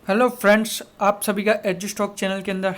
Hello friends, आप सभी का एज स्टॉक चैनल के अंदर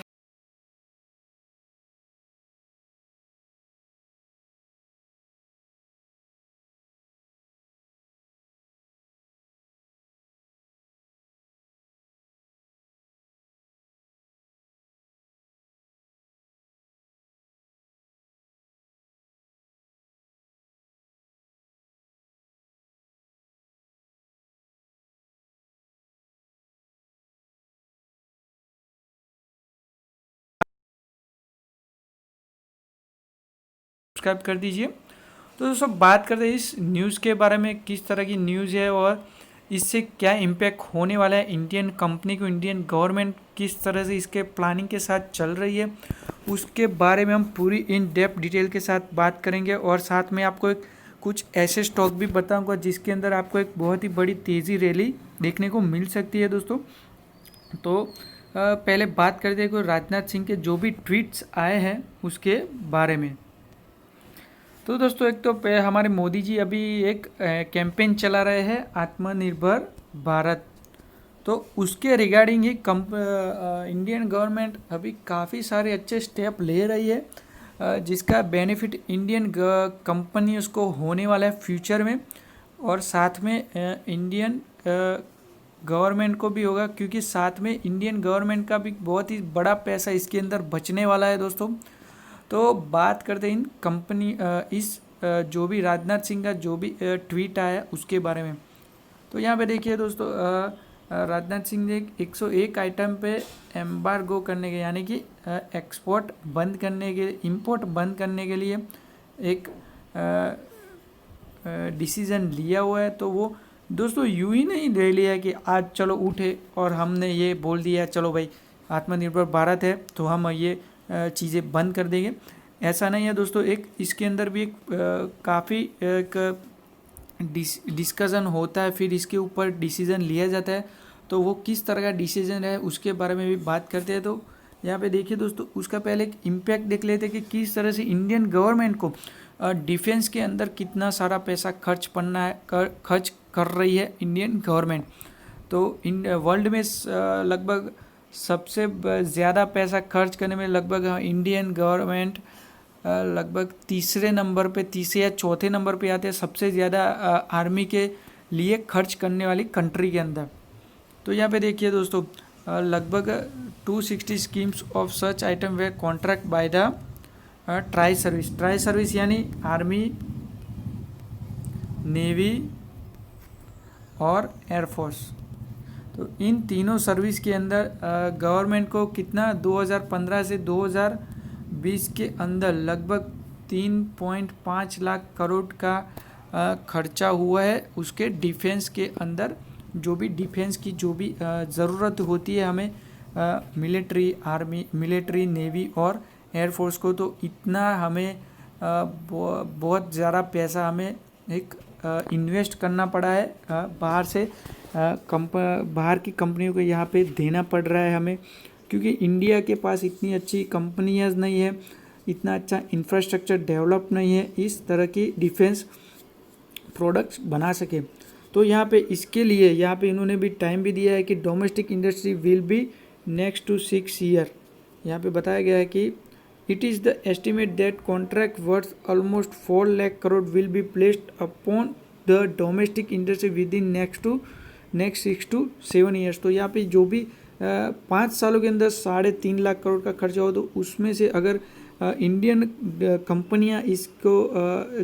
सब्सक्राइब कर दीजिए। तो दोस्तों, बात करते हैं इस न्यूज़ के बारे में, किस तरह की न्यूज़ है और इससे क्या इम्पैक्ट होने वाला है इंडियन कंपनी को। इंडियन गवर्नमेंट किस तरह से इसके प्लानिंग के साथ चल रही है, उसके बारे में हम पूरी इन डेप्थ डिटेल के साथ बात करेंगे। और साथ में आपको एक कुछ ऐसे स्टॉक भी बताऊंगा जिसके अंदर आपको एक बहुत ही बड़ी तेज़ी रैली देखने को मिल सकती है दोस्तों। तो पहले बात करते हैं कि राजनाथ सिंह के जो भी ट्वीट्स आए हैं उसके बारे में। तो दोस्तों, एक तो हमारे मोदी जी अभी एक कैंपेन चला रहे हैं आत्मनिर्भर भारत। तो उसके रिगार्डिंग ही इंडियन गवर्नमेंट अभी काफ़ी सारे अच्छे स्टेप ले रही है, जिसका बेनिफिट इंडियन कंपनी उसको होने वाला है फ्यूचर में। और साथ में इंडियन गवर्नमेंट को भी होगा, क्योंकि साथ में इंडियन गवर्नमेंट का भी बहुत ही बड़ा पैसा इसके अंदर बचने वाला है दोस्तों। तो बात करते हैं इन कंपनी जो भी राजनाथ सिंह का जो भी ट्वीट आया उसके बारे में। तो यहाँ पे देखिए दोस्तों, राजनाथ सिंह ने 101 आइटम पे एम्बार्गो करने के, यानी कि एक्सपोर्ट बंद करने के, इंपोर्ट बंद करने के लिए एक डिसीज़न लिया हुआ है। तो वो दोस्तों यूं ही नहीं ले लिया कि आज चलो उठे और हमने ये बोल दिया चलो भाई आत्मनिर्भर भारत है तो हम ये चीज़ें बंद कर देंगे। ऐसा नहीं है दोस्तों, एक इसके अंदर भी एक काफ़ी एक डिस्कशन होता है, फिर इसके ऊपर डिसीज़न लिया जाता है। तो वो किस तरह का डिसीज़न है उसके बारे में भी बात करते हैं। तो यहाँ पे देखिए दोस्तों, उसका पहले एक इम्पैक्ट देख लेते हैं कि किस तरह से इंडियन गवर्नमेंट को डिफेंस के अंदर कितना सारा पैसा खर्च कर रही है इंडियन गवर्नमेंट। तो इन वर्ल्ड में लगभग सबसे ज़्यादा पैसा खर्च करने में लगभग इंडियन गवर्नमेंट लगभग तीसरे नंबर पे, तीसरे या चौथे नंबर पे आते हैं सबसे ज़्यादा आर्मी के लिए खर्च करने वाली कंट्री के अंदर। तो यहाँ पे देखिए दोस्तों, लगभग 260 schemes of such item way contract by the tri service यानी आर्मी, नेवी और एयरफोर्स। तो इन तीनों सर्विस के अंदर गवर्नमेंट को कितना 2015 से 2020 के अंदर लगभग 3.5 लाख करोड़ का खर्चा हुआ है उसके डिफेंस के अंदर। जो भी डिफेंस की जो भी ज़रूरत होती है हमें, मिलिट्री नेवी और एयरफोर्स को, तो इतना हमें बहुत ज़्यादा पैसा हमें एक इन्वेस्ट करना पड़ा है बाहर से, बाहर की कंपनियों को यहाँ पे देना पड़ रहा है हमें, क्योंकि इंडिया के पास इतनी अच्छी कंपनियाँ नहीं है, इतना अच्छा इंफ्रास्ट्रक्चर डेवलप नहीं है इस तरह की डिफेंस प्रोडक्ट्स बना सके। तो यहाँ पे इसके लिए यहाँ पे इन्होंने भी टाइम भी दिया है कि domestic industry will be next to 6 year. यहाँ पे बताया गया है कि it is the estimate that contract worth almost 4 lakh crore will be placed upon the domestic industry within next 6 to 7 years. तो यहाँ पे जो भी 5 सालों के अंदर 3.5 लाख करोड़ का खर्चा हो, तो उसमें से अगर इंडियन कंपनियां इसको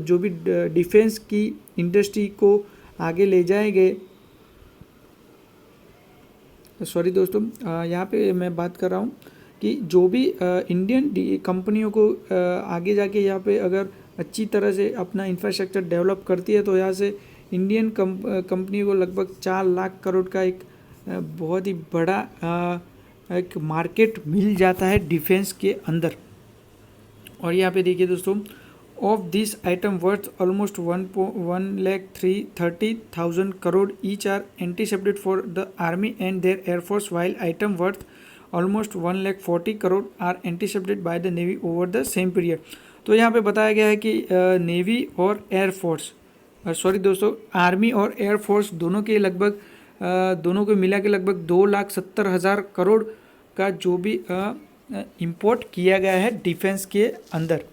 जो भी डिफेंस की इंडस्ट्री को आगे ले जाएंगे। सॉरी दोस्तों, यहाँ पे मैं बात कर रहा हूँ कि जो भी इंडियन कंपनियों को आगे जाके यहाँ पे अगर अच्छी तरह से अपना इंफ्रास्ट्रक्चर डेवलप करती है, तो यहाँ से इंडियन कंपनी को लगभग 4 लाख करोड़ का एक बहुत ही बड़ा एक मार्केट मिल जाता है डिफेंस के अंदर। और यहाँ पे देखिए दोस्तों, of this item worth almost 1,30,000 crore each are anticipated for the army and their air force, while item worth almost 1,40,000 crore are anticipated by the navy over the same period. तो यहाँ पे बताया गया है कि नेवी और एयरफोर्स, सॉरी दोस्तों, आर्मी और एयरफोर्स दोनों के लगभग दोनों को मिला के लगभग 2,70,000 करोड़ का जो भी इंपोर्ट किया गया है डिफेंस के अंदर।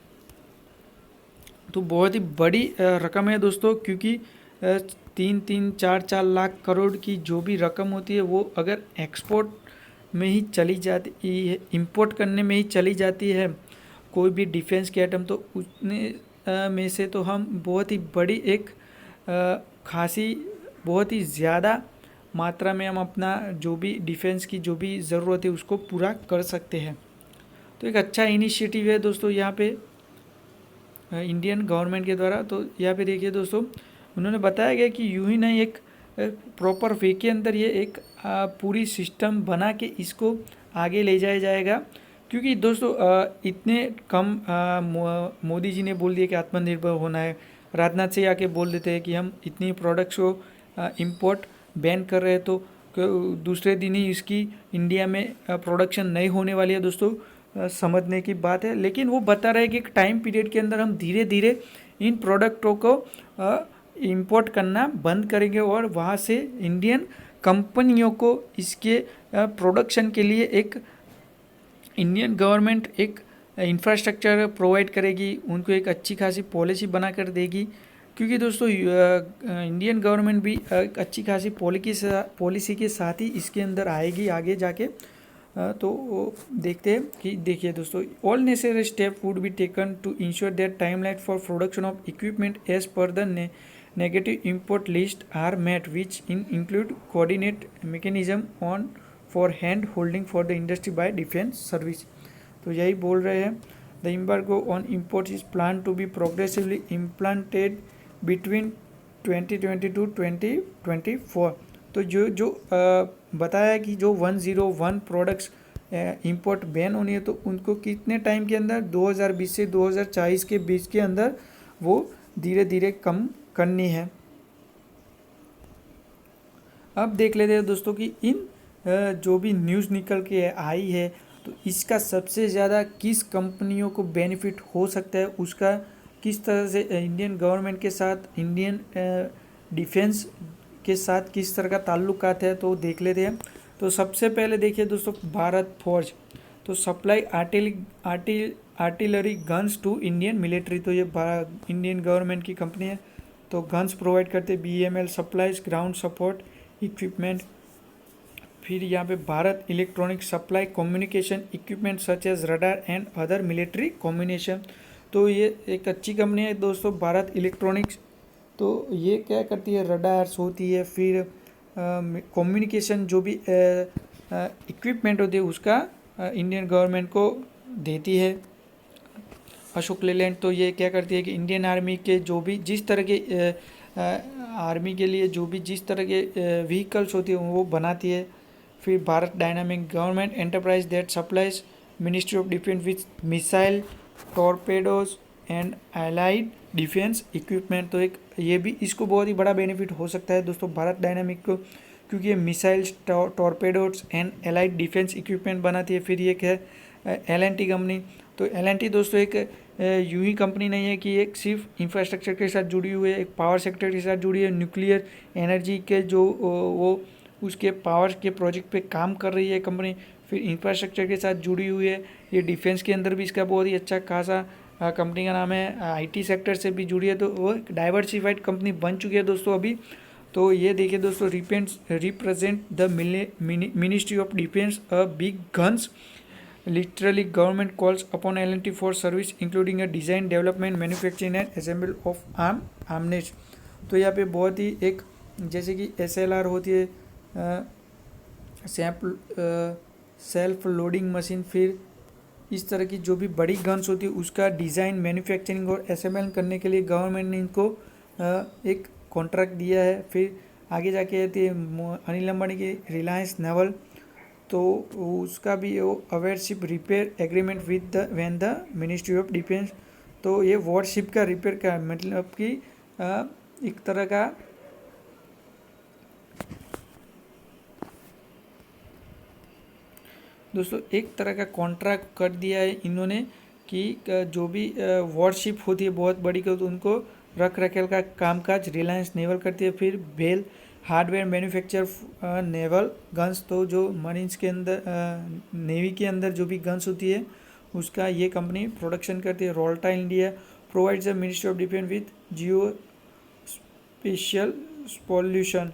तो बहुत ही बड़ी रकम है दोस्तों, क्योंकि 3-4 लाख करोड़ की जो भी रकम होती है वो अगर एक्सपोर्ट में ही चली जाती है, इंपोर्ट करने में ही चली जाती है कोई भी डिफेंस के आइटम, तो उतने में से तो हम बहुत ही बड़ी एक खासी बहुत ही ज़्यादा मात्रा में हम अपना जो भी डिफेंस की जो भी ज़रूरत है उसको पूरा कर सकते हैं। तो एक अच्छा इनिशिएटिव है दोस्तों यहाँ पे इंडियन गवर्नमेंट के द्वारा। तो यहाँ पे देखिए दोस्तों, उन्होंने बताया गया कि यूं ही नहीं, एक प्रॉपर वे के अंदर ये एक पूरी सिस्टम बना के इसको आगे ले जाया जाएगा। क्योंकि दोस्तों इतने कम मोदी जी ने बोल दिया कि आत्मनिर्भर होना है, राजनाथ सिंह आके बोल देते हैं कि हम इतनी प्रोडक्ट्स को इंपोर्ट बैन कर रहे हैं, तो दूसरे दिन ही इसकी इंडिया में प्रोडक्शन नहीं होने वाली है दोस्तों, समझने की बात है। लेकिन वो बता रहे हैं कि एक टाइम पीरियड के अंदर हम धीरे धीरे इन प्रोडक्टों को इंपोर्ट करना बंद करेंगे और वहाँ से इंडियन कंपनियों को इसके प्रोडक्शन के लिए एक इंडियन गवर्नमेंट एक इंफ्रास्ट्रक्चर प्रोवाइड करेगी, उनको एक अच्छी खासी पॉलिसी बना कर देगी। क्योंकि दोस्तों इंडियन गवर्नमेंट भी एक अच्छी खासी पॉलिसी के साथ ही इसके अंदर आएगी आगे जाके। तो देखते हैं कि देखिए दोस्तों, all necessary step would be taken to ensure that timeline for production of equipment as per the negative import list are met, which include coordinate mechanism on for hand holding for the industry by defence service. तो यही बोल रहे हैं, the embargo on import is plan to be progressively implanted between 2022-2024। तो जो बताया कि जो 101 प्रोडक्ट्स इंपोर्ट बैन होनी है, तो उनको कितने टाइम के अंदर 2020 से 2040 के बीच के अंदर वो धीरे धीरे कम करनी है। अब देख लेते हैं दोस्तों कि इन जो भी न्यूज़ निकल के आई है, तो इसका सबसे ज़्यादा किस कंपनियों को बेनिफिट हो सकता है, उसका किस तरह से इंडियन गवर्नमेंट के साथ, इंडियन डिफेंस के साथ किस तरह का ताल्लुकात है, तो देख लेते हैं। तो सबसे पहले देखिए दोस्तों, Bharat Forge to supply artillery guns to Indian military. तो ये इंडियन गवर्नमेंट की कंपनी है, तो गन्स प्रोवाइड करते। BML supplies ground support equipment. फिर यहाँ पे Bharat electronic supply communication equipment such as radar and other military combination. तो ये एक अच्छी कंपनी है दोस्तों, भारत इलेक्ट्रॉनिक्स। तो ये क्या करती है, रडार्स होती है, फिर कम्युनिकेशन जो भी इक्विपमेंट होती है उसका इंडियन गवर्नमेंट को देती है। अशोक लेलैंड तो ये क्या करती है कि इंडियन आर्मी के जो भी जिस तरह के आर्मी के लिए जो भी जिस तरह के व्हीकल्स होती है वो बनाती है। फिर Bharat dynamic government enterprise that supplies ministry of defence with missile, torpedoes and allied defence equipment. तो एक ये भी इसको बहुत ही बड़ा बेनिफिट हो सकता है दोस्तों भारत डायनामिक को, क्योंकि ये missiles, torpedoes and allied defence equipment बनाती है। फिर एक है L&T कंपनी। तो L&T दोस्तों एक यूं ही कंपनी नहीं है कि एक सिर्फ इंफ्रास्ट्रक्चर के साथ जुड़ी हुई है, एक पावर सेक्टर के साथ जुड़ी है, न्यूक्लियर एनर्जी के जो वो उसके पावर के प्रोजेक्ट पे काम कर रही है कंपनी। फिर इंफ्रास्ट्रक्चर के साथ जुड़ी हुई है, ये डिफेंस के अंदर भी इसका बहुत ही अच्छा खासा कंपनी का नाम है। IT सेक्टर से भी जुड़ी है, तो वो एक डाइवर्सिफाइड कंपनी बन चुकी है दोस्तों अभी। तो ये देखिए दोस्तों, represent the ministry of defence a big guns. Literally, government calls upon L&T for service including a design, development, manufacturing and assembly of arms। तो यहाँ पे बहुत ही एक जैसे कि SLR होती है, सेल्फ लोडिंग मशीन, फिर इस तरह की जो भी बड़ी गन्स होती है उसका डिज़ाइन, मैन्युफैक्चरिंग और असेंबल करने के लिए गवर्नमेंट ने इनको एक कॉन्ट्रैक्ट दिया है। फिर आगे जाके आती है अनिल अंबानी की रिलायंस नेवल, तो उसका भी वो a warship repair agreement with the when the ministry of defence. तो ये वॉरशिप का रिपेयर का मतलब कि एक तरह का दोस्तों एक तरह का कॉन्ट्रैक्ट कर दिया है इन्होंने कि जो भी वॉरशिप होती है बहुत बड़ी, तो उनको रख रखेल का कामकाज रिलायंस नेवल करती है। फिर बेल हार्डवेयर मैन्युफैक्चर नेवल गन्स, तो जो मरीन्स के अंदर नेवी के अंदर जो भी गन्स होती है उसका ये कंपनी प्रोडक्शन करती है। Rolta India provides the ministry of defence with Jio special solution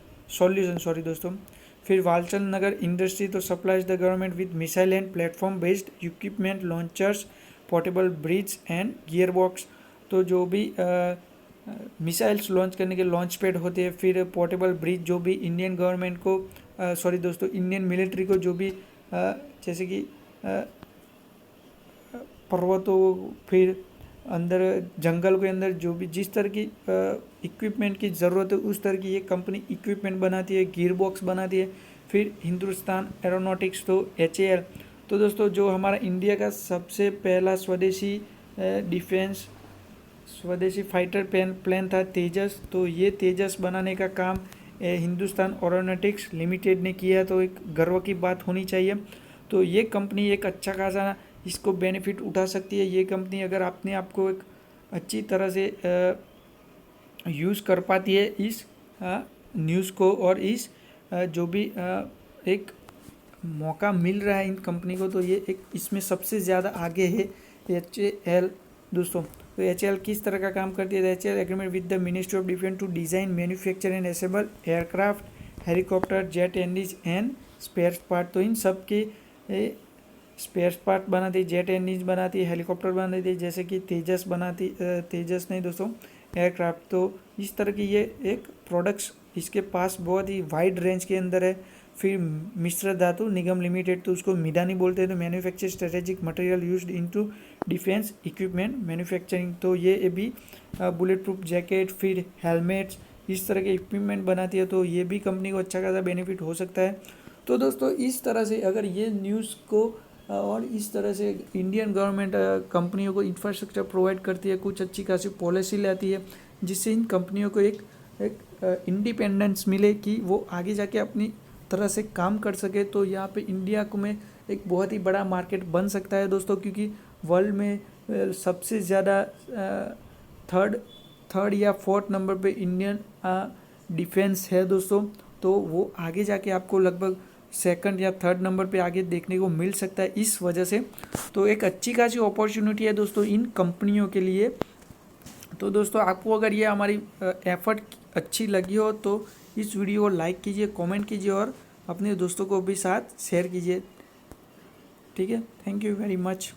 sorry दोस्तों। फिर वालचंद नगर इंडस्ट्री तो supplies the government with missile and platform based equipment, launchers, portable bridge and gear box, तो जो भी मिसाइल्स लॉन्च करने के लॉन्च पैड होते हैं। फिर पोर्टेबल ब्रिज जो भी इंडियन गवर्नमेंट को सॉरी दोस्तों इंडियन मिलिट्री को जो भी जैसे कि पर्वतों फिर अंदर जंगल के अंदर जो भी जिस तरह की इक्विपमेंट की ज़रूरत है उस तरह की ये कंपनी इक्विपमेंट बनाती है, गियर बॉक्स बनाती है। फिर हिंदुस्तान एरोनॉटिक्स तो HAL, तो दोस्तों जो हमारा इंडिया का सबसे पहला स्वदेशी डिफेंस स्वदेशी फाइटर प्लेन था तेजस, तो ये तेजस बनाने का काम हिंदुस्तान एरोनॉटिक्स लिमिटेड ने किया है, तो एक गर्व की बात होनी चाहिए। तो ये कंपनी एक अच्छा खासा इसको बेनिफिट उठा सकती है। ये कंपनी अगर अपने आप को एक अच्छी तरह से यूज़ कर पाती है इस न्यूज़ को और इस जो भी एक मौका मिल रहा है इन कंपनी को, तो ये एक इसमें सबसे ज़्यादा आगे है HAL दोस्तों। तो HAL किस तरह का काम करती है? HAL agreement with the ministry of defence to design, manufacture and assemble aircraft, helicopter, jet engine and spare part, तो इन सब के स्पेयर पार्ट बनाती है, जेट इंजन बनाती है, हेलीकॉप्टर बनाती है, जैसे कि तेजस बनाती तेजस नहीं दोस्तों एयरक्राफ्ट। तो इस तरह की ये एक प्रोडक्ट्स इसके पास बहुत ही वाइड रेंज के अंदर है। फिर मिश्र धातु निगम लिमिटेड, तो उसको मिडानी बोलते हैं, तो manufacture strategic material used into defence equipment manufacturing, तो ये भी बुलेट प्रूफ जैकेट फिर हेलमेट्स इस तरह के इक्विपमेंट बनाती है, तो ये भी कंपनी को अच्छा खासा बेनिफिट हो सकता है। तो दोस्तों इस तरह से अगर ये न्यूज़ को और इस तरह से इंडियन गवर्नमेंट कंपनियों को इंफ्रास्ट्रक्चर प्रोवाइड करती है, कुछ अच्छी खासी पॉलिसी लाती है जिससे इन कंपनियों को एक इंडिपेंडेंस मिले कि वो आगे जाके अपनी तरह से काम कर सके, तो यहाँ पे इंडिया को में एक बहुत ही बड़ा मार्केट बन सकता है दोस्तों, क्योंकि वर्ल्ड में सबसे ज़्यादा थर्ड या फोर्थ नंबर पे इंडियन डिफेंस है दोस्तों, तो वो आगे जाके आपको लगभग सेकंड या थर्ड नंबर पे आगे देखने को मिल सकता है इस वजह से। तो एक अच्छी खासी अपॉर्चुनिटी है दोस्तों इन कंपनियों के लिए। तो दोस्तों आपको अगर ये हमारी एफर्ट अच्छी लगी हो तो इस वीडियो को लाइक कीजिए, कमेंट कीजिए और अपने दोस्तों को भी साथ शेयर कीजिए। ठीक है, थैंक यू वेरी मच।